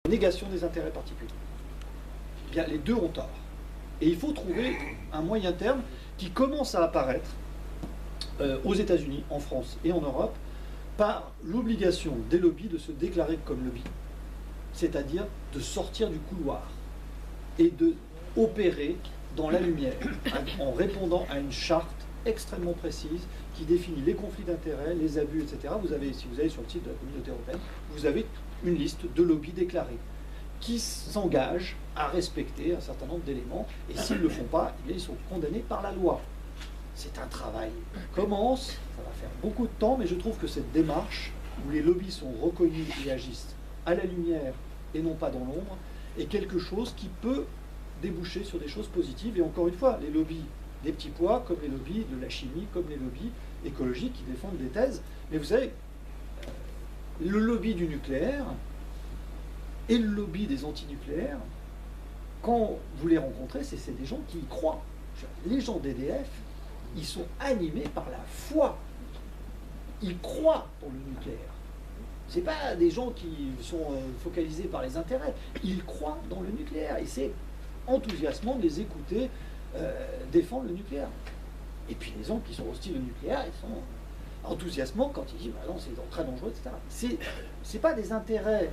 négation des intérêts particuliers. Eh bien, les deux ont tort. Et il faut trouver un moyen terme qui commence à apparaître aux États-Unis, en France et en Europe, par l'obligation des lobbies de se déclarer comme lobby, c'est-à-dire de sortir du couloir et de opérer dans la lumière, en répondant à une charte extrêmement précise qui définit les conflits d'intérêts, les abus, etc. Vous avez, si vous allez sur le site de la Communauté européenne, vous avez une liste de lobbies déclarés qui s'engagent à respecter un certain nombre d'éléments, et s'ils ne le font pas, eh bien, ils sont condamnés par la loi. C'est un travail qui commence, ça va faire beaucoup de temps, mais je trouve que cette démarche, où les lobbies sont reconnus et agissent à la lumière et non pas dans l'ombre, est quelque chose qui peut déboucher sur des choses positives. Et encore une fois, les lobbies des petits pois, comme les lobbies de la chimie, comme les lobbies écologiques qui défendent des thèses. Mais vous savez, le lobby du nucléaire et le lobby des antinucléaires, quand vous les rencontrez, c'est des gens qui y croient. Les gens d'EDF, ils sont animés par la foi. Ils croient dans le nucléaire. Ce n'est pas des gens qui sont focalisés par les intérêts. Ils croient dans le nucléaire. Et c'est enthousiasmant de les écouter défendre le nucléaire. Et puis les gens qui sont hostiles au nucléaire, ils sont enthousiasmants quand ils disent bah non, c'est très dangereux, etc. C'est pas des intérêts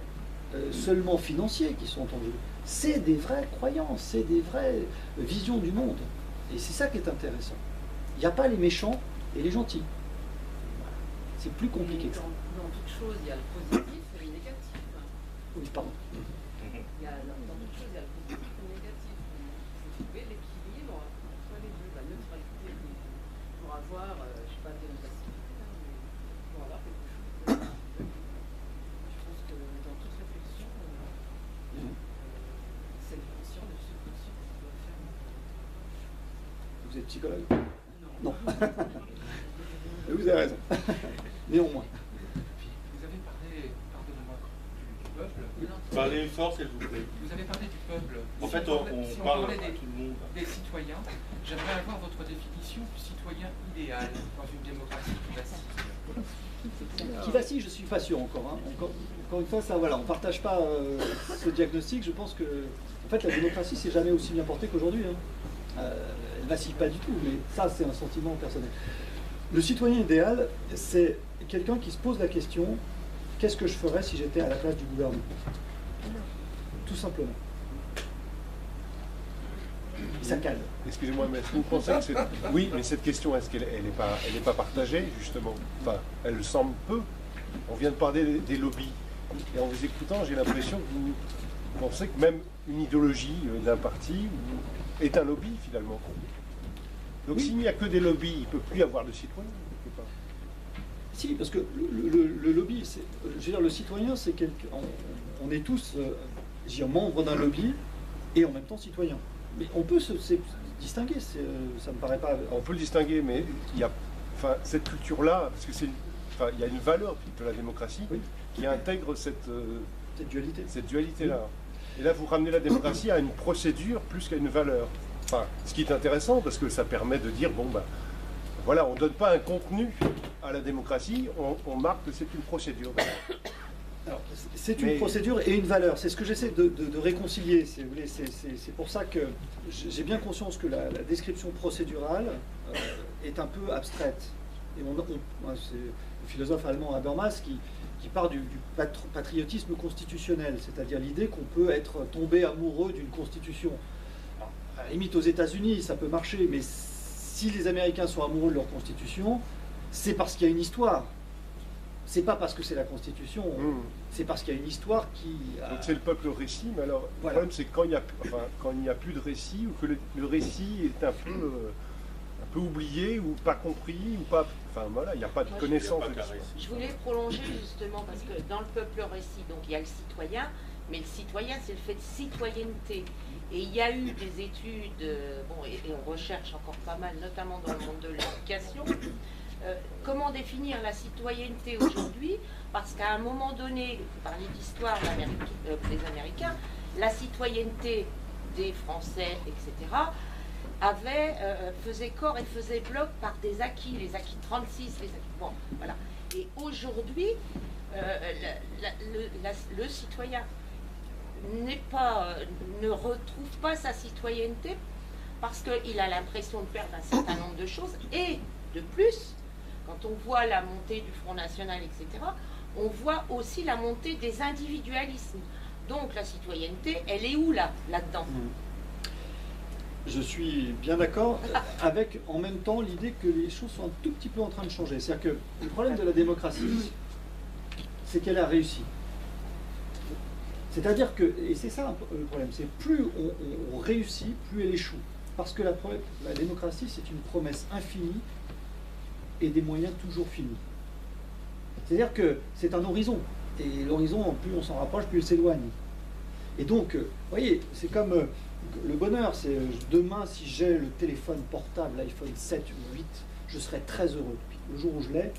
seulement financiers qui sont en jeu. C'est des vraies croyances, c'est des vraies visions du monde. Et c'est ça qui est intéressant. Il n'y a pas les méchants et les gentils. Voilà. C'est plus compliqué que ça. Dans toute chose, il y a le positif et le négatif. Oui, pardon. Dans toute chose, il y a le positif et le négatif. Il faut trouver l'équilibre entre les deux, la neutralité pour avoir, je ne sais pas, démocratie, mais pour avoir quelque chose de... Je pense que dans toute réflexion, c'est le conscient, le subconscient qui doit faire. Vous êtes psychologue? Non. Vous avez raison. Néanmoins. Vous avez parlé, pardonnez-moi, du peuple. Parlez fort, s'il vous plaît. Vous avez parlé du peuple. En fait, Si on parle parlait à tout le monde. des citoyens. J'aimerais avoir votre définition du citoyen idéal dans une démocratie qui vacille. Qui vacille, je suis pas sûr encore. Hein. Encore une fois, ça, voilà, on partage pas ce diagnostic. Je pense que, en fait, la démocratie s'est jamais aussi bien portée qu'aujourd'hui. Hein. Elle vacille pas du tout, mais ça, c'est un sentiment personnel. Le citoyen idéal, c'est quelqu'un qui se pose la question qu'est-ce que je ferais si j'étais à la place du gouvernement? Tout simplement. Ça calme. Excusez-moi, mais est-ce que vous pensez que c'est... Oui, mais cette question, est-ce qu'elle n'est pas partagée, justement? Enfin, elle le semble peu. On vient de parler des lobbies. Et en vous écoutant, j'ai l'impression que vous pensez que même une idéologie d'un parti est un lobby, finalement. Donc s'il n'y a que des lobbies, il ne peut plus y avoir de citoyens, quelque part. Si, parce que le lobby, je veux dire, le citoyen, c'est quelqu'un... On est tous membres d'un lobby et en même temps citoyens. Mais on peut se distinguer, ça me paraît pas... On peut le distinguer, mais il y a, enfin, cette culture-là, parce que il y a une valeur de la démocratie qui intègre cette dualité-là. Et là, vous ramenez la démocratie à une procédure plus qu'à une valeur. Enfin, ce qui est intéressant, parce que ça permet de dire, bon, ben, voilà, on ne donne pas un contenu à la démocratie, on marque que c'est une procédure. Alors, c'est une procédure et une valeur. C'est ce que j'essaie de réconcilier, si vous voulez. C'est pour ça que j'ai bien conscience que la description procédurale est un peu abstraite. Et c'est le philosophe allemand Habermas qui part du patriotisme constitutionnel, c'est-à-dire l'idée qu'on peut être tombé amoureux d'une constitution. Alors, à la limite, aux États-Unis, ça peut marcher, mais si les Américains sont amoureux de leur constitution, c'est parce qu'il y a une histoire. C'est pas parce que c'est la Constitution, c'est parce qu'il y a une histoire qui... Donc c'est le peuple récit, mais alors le problème c'est quand il n'y a plus de récit, ou que le récit est un peu oublié, ou pas compris, ou pas... Enfin voilà, il n'y a pas de connaissance de l'histoire. Je voulais prolonger justement, parce que dans le peuple récit, donc il y a le citoyen, mais le citoyen c'est le fait de citoyenneté. Et il y a eu des études, et on recherche encore pas mal, notamment dans le monde de l'éducation, comment définir la citoyenneté aujourd'hui, parce qu'à un moment donné, vous parlez d'histoire des Américains, la citoyenneté des Français, etc., faisait corps et faisait bloc par des acquis, les acquis 36, les acquis... Bon, voilà. Et aujourd'hui, le citoyen, ne retrouve pas sa citoyenneté parce qu'il a l'impression de perdre un certain nombre de choses. Et de plus, quand on voit la montée du Front National, etc., on voit aussi la montée des individualismes. Donc la citoyenneté, elle est où là-dedans? Je suis bien d'accord, avec en même temps l'idée que les choses sont un tout petit peu en train de changer. C'est-à-dire que le problème de la démocratie, c'est qu'elle a réussi. C'est-à-dire que, et c'est ça le problème, c'est plus on réussit, plus elle échoue. Parce que la démocratie, c'est une promesse infinie et des moyens toujours finis. C'est-à-dire que c'est un horizon. Et l'horizon, plus on s'en rapproche, plus il s'éloigne. Et donc, vous voyez, c'est comme le bonheur, c'est demain, si j'ai le téléphone portable, l'iPhone 7 ou 8, je serai très heureux. Puis, le jour où je l'ai,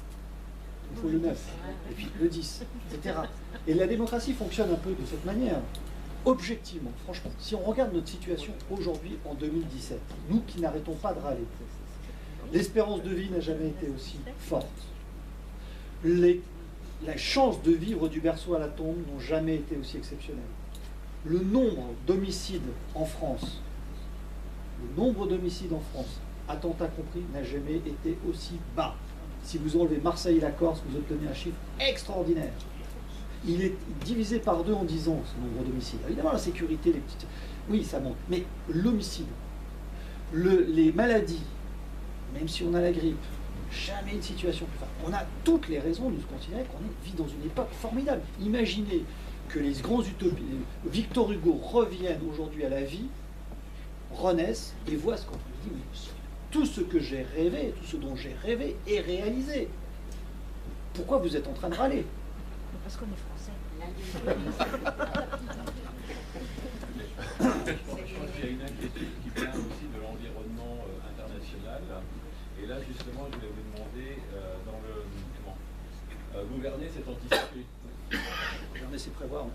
il faut le 9, et puis le 10, etc. Et la démocratie fonctionne un peu de cette manière. Objectivement, franchement, si on regarde notre situation aujourd'hui, en 2017, nous qui n'arrêtons pas de râler, l'espérance de vie n'a jamais été aussi forte. La chance de vivre du berceau à la tombe n'ont jamais été aussi exceptionnelles. Le nombre d'homicides en France, attentats compris, n'a jamais été aussi bas. Si vous enlevez Marseille et la Corse, vous obtenez un chiffre extraordinaire. Il est divisé par 2 en 10 ans, ce nombre d'homicides. Évidemment, la sécurité, les petites... Oui, ça monte. Mais l'homicide, les maladies, même si on a la grippe, jamais une situation plus forte. On a toutes les raisons de se considérer qu'on vit dans une époque formidable. Imaginez que les grands utopies, Victor Hugo reviennent aujourd'hui à la vie, renaissent et voient ce qu'on dit. Oui, tout ce que j'ai rêvé, tout ce dont j'ai rêvé est réalisé. Pourquoi vous êtes en train de râler? Parce qu'on est français. Je pense qu'il y a une inquiétude qui vient aussi de l'environnement international. Et là, justement, je voulais vous demander, gouverner, c'est anticiper. Gouverner, c'est prévoir.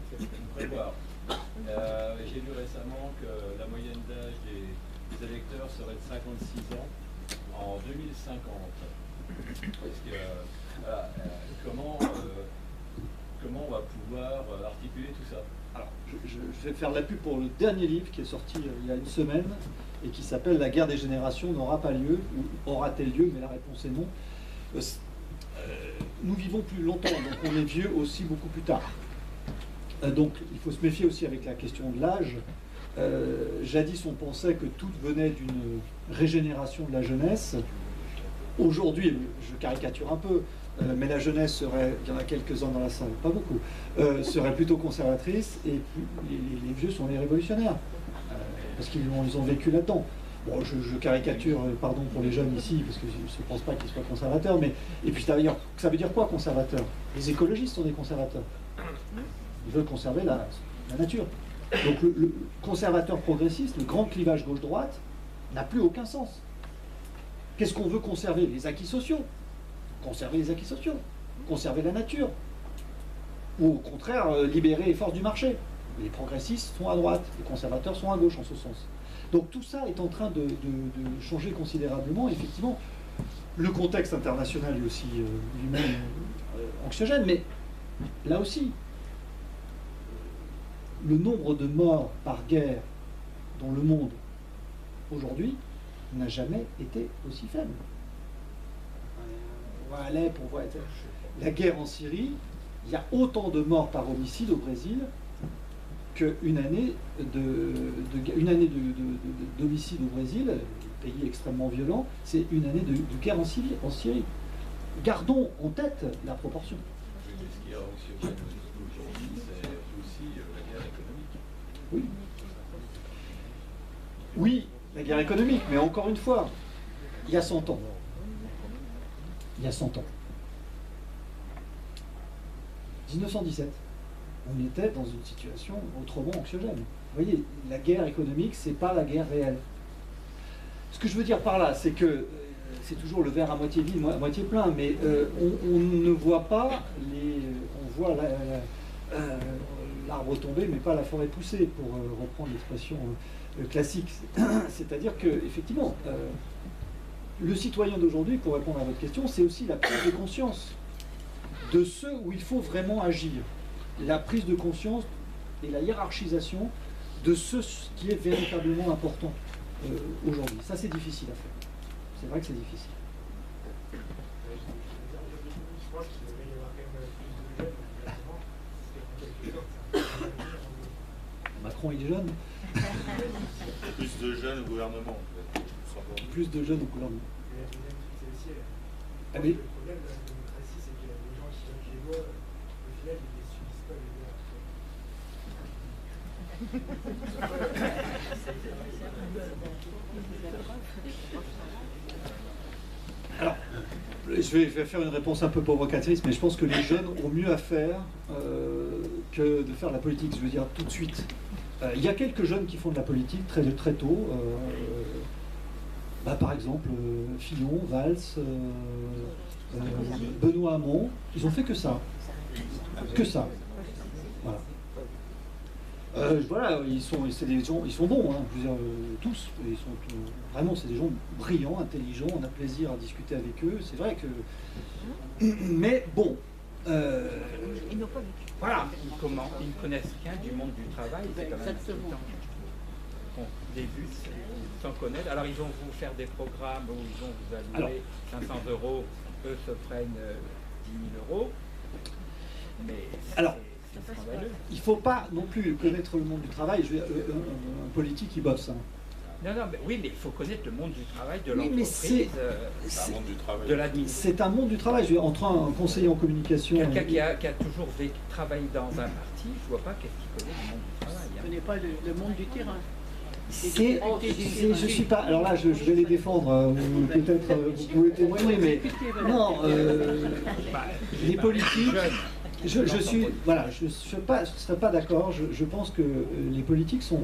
Prévoir. J'ai lu récemment que la moyenne d'âge des électeurs serait de 56 ans en 2050. Parce que, comment on va pouvoir articuler tout ça? Alors, je vais faire de la pub pour le dernier livre qui est sorti il y a une semaine et qui s'appelle « La guerre des générations n'aura pas lieu » ou « aura-t-elle lieu ?» mais la réponse est non. Nous vivons plus longtemps, donc on est vieux aussi beaucoup plus tard. Donc il faut se méfier aussi avec la question de l'âge. Jadis on pensait que tout venait d'une régénération de la jeunesse. Aujourd'hui, je caricature un peu, mais la jeunesse serait, il y en a quelques-uns dans la salle, pas beaucoup, serait plutôt conservatrice, et les vieux sont les révolutionnaires, parce qu'ils ont vécu là-dedans. Bon, je caricature, pardon pour les jeunes ici, parce que je ne pense pas qu'ils soient conservateurs, mais et puis ça veut dire quoi conservateur? Les écologistes sont des conservateurs. Ils veulent conserver la nature. Donc le conservateur progressiste, le grand clivage gauche-droite, n'a plus aucun sens. Qu'est-ce qu'on veut conserver? Les acquis sociaux. Conserver les acquis sociaux. Conserver la nature. Ou au contraire, libérer les forces du marché. Les progressistes sont à droite, les conservateurs sont à gauche en ce sens. Donc tout ça est en train de changer considérablement. Effectivement, le contexte international est aussi lui-même anxiogène, mais là aussi, le nombre de morts par guerre dans le monde aujourd'hui n'a jamais été aussi faible. On voit Alep, on voit la guerre en Syrie, il y a autant de morts par homicide au Brésil qu'une année d'homicide au Brésil, pays extrêmement violent, c'est une année de guerre en Syrie. Gardons en tête la proportion. Oui, mais ce qui est anxiogène aujourd'hui, c'est aussi la guerre économique. Oui. Oui, la guerre économique, mais encore une fois, il y a 100 ans. Il y a 100 ans. 1917. On était dans une situation autrement anxiogène. Vous voyez, la guerre économique, c'est pas la guerre réelle. Ce que je veux dire par là, c'est que c'est toujours le verre à moitié vide, à moitié plein, mais on ne voit pas on voit l'arbre tomber, mais pas la forêt pousser, pour reprendre l'expression classique. C'est-à-dire que, effectivement, le citoyen d'aujourd'hui, pour répondre à votre question, c'est aussi la prise de conscience de ce où il faut vraiment agir. La prise de conscience et la hiérarchisation de ce qui est véritablement important aujourd'hui. Ça, c'est difficile à faire. C'est vrai que c'est difficile. Je pense qu'il devrait y avoir quand même plus de jeunes, évidemment. Macron, il est jeune. Plus de jeunes au gouvernement, en fait. Plus de jeunes au gouvernement. Et la deuxième truc, c'est aussi, Ah oui. le problème de la démocratie, c'est que les gens qui donnent les lois, au final, ils ne les subissent pas les lois. Alors, je vais faire une réponse un peu provocatrice, mais je pense que les jeunes ont mieux à faire que de faire de la politique. Je veux dire tout de suite. Il y a quelques jeunes qui font de la politique très, très tôt. Par exemple, Fillon, Valls, Benoît Hamon, ils ont fait que ça. Que ça. Voilà. Voilà, c'est des gens, ils sont bons, hein, je veux dire, tous. Ils sont vraiment, c'est des gens brillants, intelligents. On a plaisir à discuter avec eux. C'est vrai que, mais bon. Ils n'ont pas vécu. Voilà. Ils ne connaissent rien du monde du travail, c'est quand même Exactement. Bon, début, sans connaître. Alors ils vont vous faire des programmes où ils vont vous allouer 500 €, eux se prennent 10 000 €. Mais Alors, c'est scandaleux. il ne faut pas non plus connaître le monde du travail. Je veux dire, un politique, il bosse. Hein. Non, mais oui, mais il faut connaître le monde du travail, de Oui, mais l'entreprise, C'est un monde du travail. de l'administration. C'est un monde du travail. Je veux dire, entre un conseiller en communication. Quelqu'un qui a toujours travaillé dans un parti, je ne vois pas qu'est-ce qu'il connaît du monde du travail. Je ne connais pas le monde du terrain. Je suis pas. Alors là, je vais les défendre. Ou peut-être vous pouvez témoigner, mais non. Les politiques. Je suis. Voilà, je ne serais pas d'accord. Je pense que les politiques sont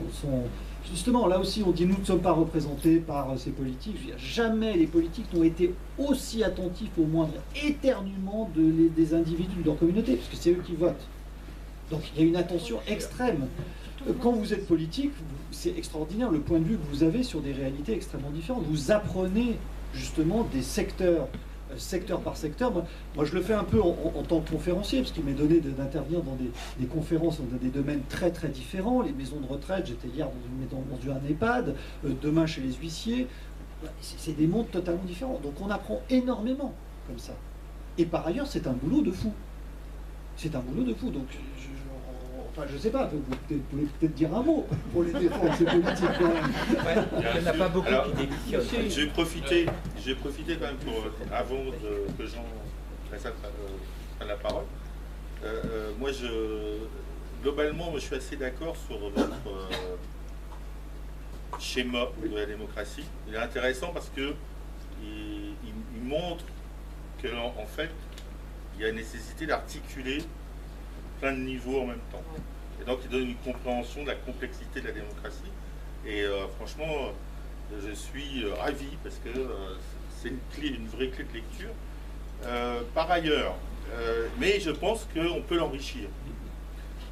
justement là aussi. On dit nous ne sommes pas représentés par ces politiques. Je veux dire, jamais les politiques n'ont été aussi attentifs au moindre éternuement des individus de leur communauté, parce que c'est eux qui votent. Donc il y a une attention extrême. Quand vous êtes politique, c'est extraordinaire le point de vue que vous avez sur des réalités extrêmement différentes. Vous apprenez justement des secteurs, secteur par secteur. Moi, je le fais un peu en tant que conférencier, parce qu'il m'est donné d'intervenir dans des conférences dans des domaines très très différents. Les maisons de retraite, j'étais hier dans un EHPAD, demain chez les huissiers. C'est des mondes totalement différents. Donc on apprend énormément comme ça. Et par ailleurs, c'est un boulot de fou. C'est un boulot de fou. Donc je sais pas, vous pouvez peut-être dire un mot pour les défendre, ces politiques quand même. Ouais, il n'y en a pas beaucoup Alors, qui démissionnent. J'ai profité quand même avant que Jean prenne la parole. Moi, globalement, je suis assez d'accord sur votre schéma de la démocratie. Il est intéressant parce que il montre qu'en fait, il y a nécessité d'articuler plein de niveaux en même temps. Et donc il donne une compréhension de la complexité de la démocratie. Et franchement, je suis ravi parce que c'est une vraie clé de lecture. Par ailleurs, mais je pense qu'on peut l'enrichir.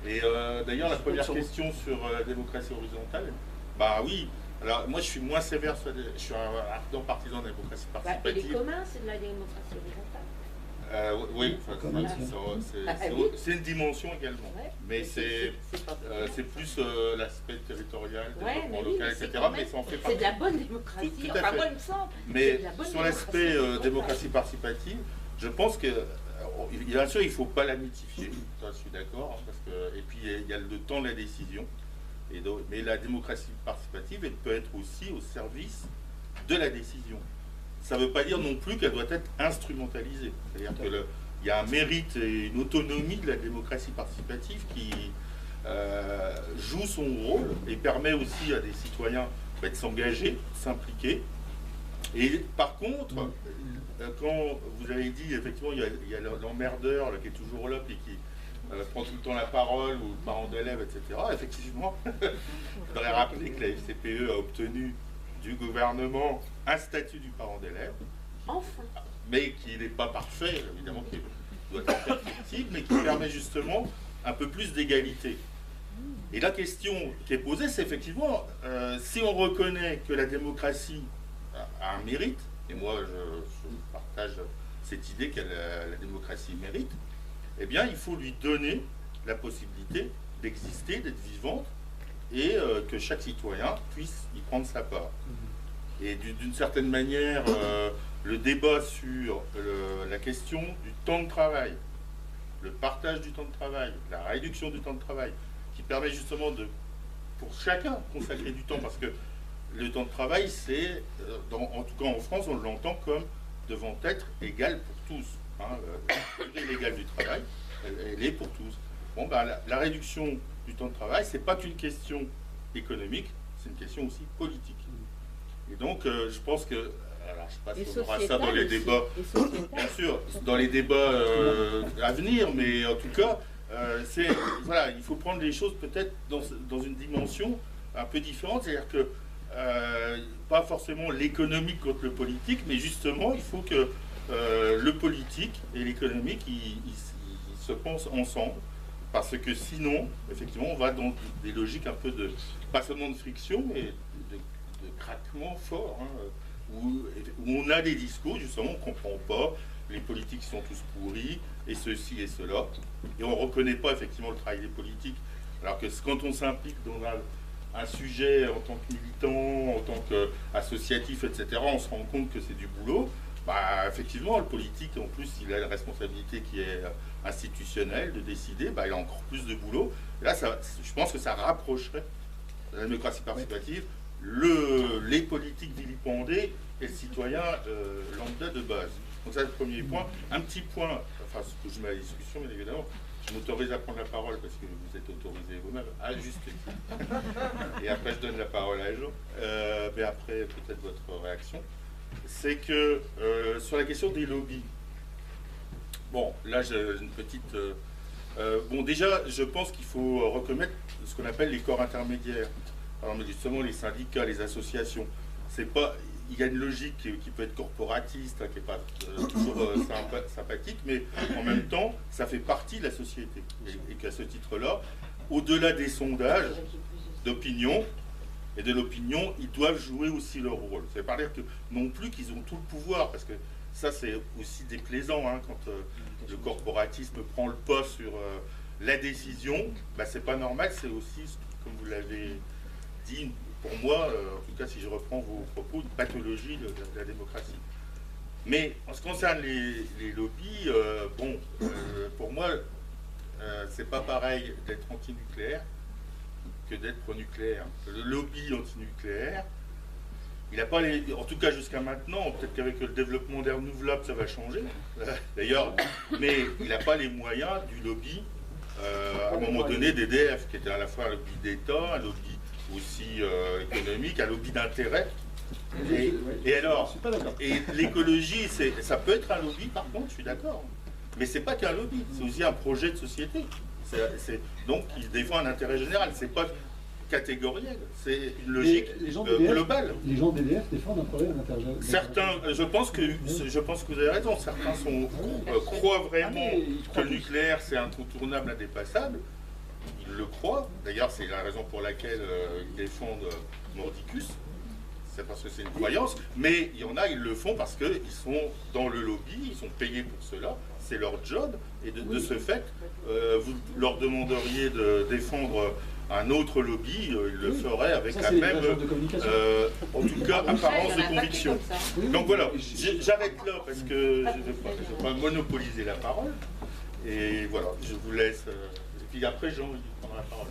Et d'ailleurs, la première question sur la démocratie horizontale, bah oui, alors moi je suis moins sévère, je suis un ardent partisan de la démocratie Et les participative. communs, c'est de la démocratie horizontale. Oui, Ah, c'est une dimension également. Ouais, Mais c'est pas plus l'aspect territorial, Ouais, développement mais oui, local, mais c'est etc. quand Mais même- ça en fait c'est partie. de la bonne démocratie. Tout à Enfin, fait. moi, il me semble. c'est Mais de la bonne sur l'aspect démocratie démocratie participative, je pense que, bien sûr, il ne faut pas la mythifier. Ça, je suis d'accord. Hein, et puis, il y a le temps de la décision. Mais la démocratie participative, elle peut être aussi au service de la décision. Ça ne veut pas dire non plus qu'elle doit être instrumentalisée. C'est-à-dire qu'il y a un mérite et une autonomie de la démocratie participative qui joue son rôle et permet aussi à des citoyens de s'engager, de s'impliquer. Et par contre, quand vous avez dit, effectivement, il y a l'emmerdeur qui est toujours là et qui prend tout le temps la parole, ou le parent d'élève, etc. Effectivement, je voudrais rappeler que la FCPE a obtenu du gouvernement un statut du parent d'élève, Enfin. mais qui n'est pas parfait, évidemment, qui doit être perfectible, mais qui permet justement un peu plus d'égalité. Et la question qui est posée, c'est effectivement, si on reconnaît que la démocratie a un mérite, et moi je partage cette idée que la démocratie mérite, eh bien il faut lui donner la possibilité d'exister, d'être vivante, et que chaque citoyen puisse y prendre sa part. Et d'une certaine manière, le débat sur la question du temps de travail, le partage du temps de travail, la réduction du temps de travail, qui permet justement pour chacun consacrer du temps, parce que le temps de travail, c'est, en tout cas en France, on l'entend comme devant être égal pour tous. Hein, la durée légale du travail, elle est pour tous. Bon, ben, la réduction du temps de travail, c'est pas qu'une question économique, c'est une question aussi politique. Et donc, je pense que, alors je sais pas si on aura ça dans les débats, bien sûr, dans les débats à venir, mais en tout cas, voilà, il faut prendre les choses peut-être dans une dimension un peu différente, c'est-à-dire que pas forcément l'économique contre le politique, mais justement, il faut que le politique et l'économique, ils se pensent ensemble, parce que sinon, effectivement, on va dans des logiques un peu pas seulement de friction, mais de craquement fort, hein, où on a des discours, justement, on ne comprend pas, les politiques sont tous pourris, et ceci et cela, et on ne reconnaît pas effectivement le travail des politiques, alors que quand on s'implique dans un sujet en tant que militant, en tant qu'associatif, etc., on se rend compte que c'est du boulot. Bah, effectivement, le politique, en plus, il a la responsabilité qui est institutionnelle de décider, bah, il a encore plus de boulot. Et là, je pense que ça rapprocherait la démocratie participative, les politiques vilipendés et le citoyen lambda de base. Donc ça, c'est le premier point. Un petit point, enfin, ce que je mets à la discussion, bien évidemment, je m'autorise à prendre la parole parce que vous êtes autorisé vous-même, à juste titre. Et après, je donne la parole à Jean. Mais après, peut-être votre réaction. C'est que sur la question des lobbies, bon, là, j'ai une petite... bon, déjà, je pense qu'il faut reconnaître ce qu'on appelle les corps intermédiaires. Alors, mais justement, les syndicats, les associations, c'est pas... Il y a une logique qui peut être corporatiste, hein, qui n'est pas toujours sympathique, mais en même temps, ça fait partie de la société. Et qu'à ce titre-là, au-delà des sondages d'opinion et de l'opinion, ils doivent jouer aussi leur rôle. Ça ne veut pas dire que non plus qu'ils ont tout le pouvoir, parce que ça, c'est aussi déplaisant, hein, quand le corporatisme prend le pas sur la décision. Bah, c'est pas normal, c'est aussi, comme vous l'avez dit, pour moi, en tout cas si je reprends vos propos, une pathologie de la démocratie. Mais en ce qui concerne les lobbies, bon, pour moi, c'est pas pareil d'être anti-nucléaire que d'être pro-nucléaire. Le lobby anti-nucléaire, il n'a pas les... En tout cas jusqu'à maintenant, peut-être qu'avec le développement des renouvelables, ça va changer, d'ailleurs, mais il n'a pas les moyens du lobby, à un moment donné, d'EDF, qui était à la fois un lobby d'État, un lobby aussi économique, un lobby d'intérêt. Et alors, et l'écologie, ça peut être un lobby, par contre, je suis d'accord, mais c'est pas qu'un lobby, c'est aussi un projet de société. Donc, il défend un intérêt général, c'est pas catégoriel, c'est une logique globale. Les gens d'EDF défendent un projet d'intérêt général. Certains, je pense que vous avez raison, certains croient vraiment que le nucléaire, c'est incontournable, indépassable. Ils le croient, d'ailleurs c'est la raison pour laquelle ils défendent Mordicus, c'est parce que c'est une croyance, mais il y en a, ils le font parce qu'ils sont dans le lobby, ils sont payés pour cela, c'est leur job, et de ce fait, vous leur demanderiez de défendre un autre lobby, ils le feraient avec la même, en tout cas, apparence de conviction. Donc voilà, j'arrête là parce que je ne vais pas monopoliser la parole, et voilà, je vous laisse... Et puis après, Jean, il prendra la parole.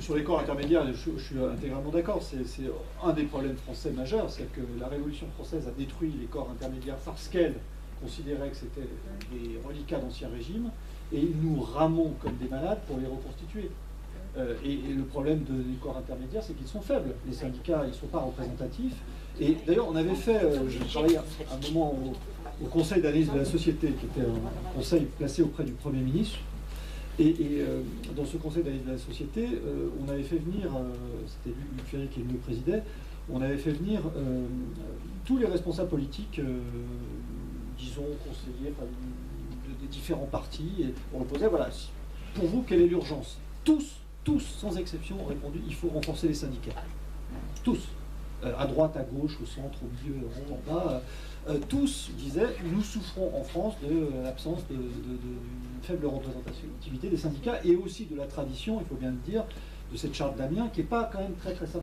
Sur les corps intermédiaires, je suis intégralement d'accord. C'est un des problèmes français majeurs, c'est que la Révolution française a détruit les corps intermédiaires parce qu'elle considérait que c'était des reliquats d'Ancien Régime, et nous ramons comme des malades pour les reconstituer. Et le problème des corps intermédiaires, c'est qu'ils sont faibles. Les syndicats, ils ne sont pas représentatifs. Et d'ailleurs, on avait fait, je travaillais à un moment au Conseil d'analyse de la société, qui était un conseil placé auprès du Premier ministre. Et dans ce conseil d'analyse de la société, on avait fait venir, c'était Luc Ferry qui le présidait, on avait fait venir tous les responsables politiques, disons conseillers des différents partis, et on leur posait, voilà, pour vous, quelle est l'urgence? Tous, sans exception, ont répondu, il faut renforcer les syndicats. Tous. à droite, à gauche, au centre, au milieu, en bas, tous disaient nous souffrons en France de l'absence d'une faible représentativité des syndicats et aussi de la tradition, il faut bien le dire, de cette charte d'Amiens qui n'est pas quand même très très simple.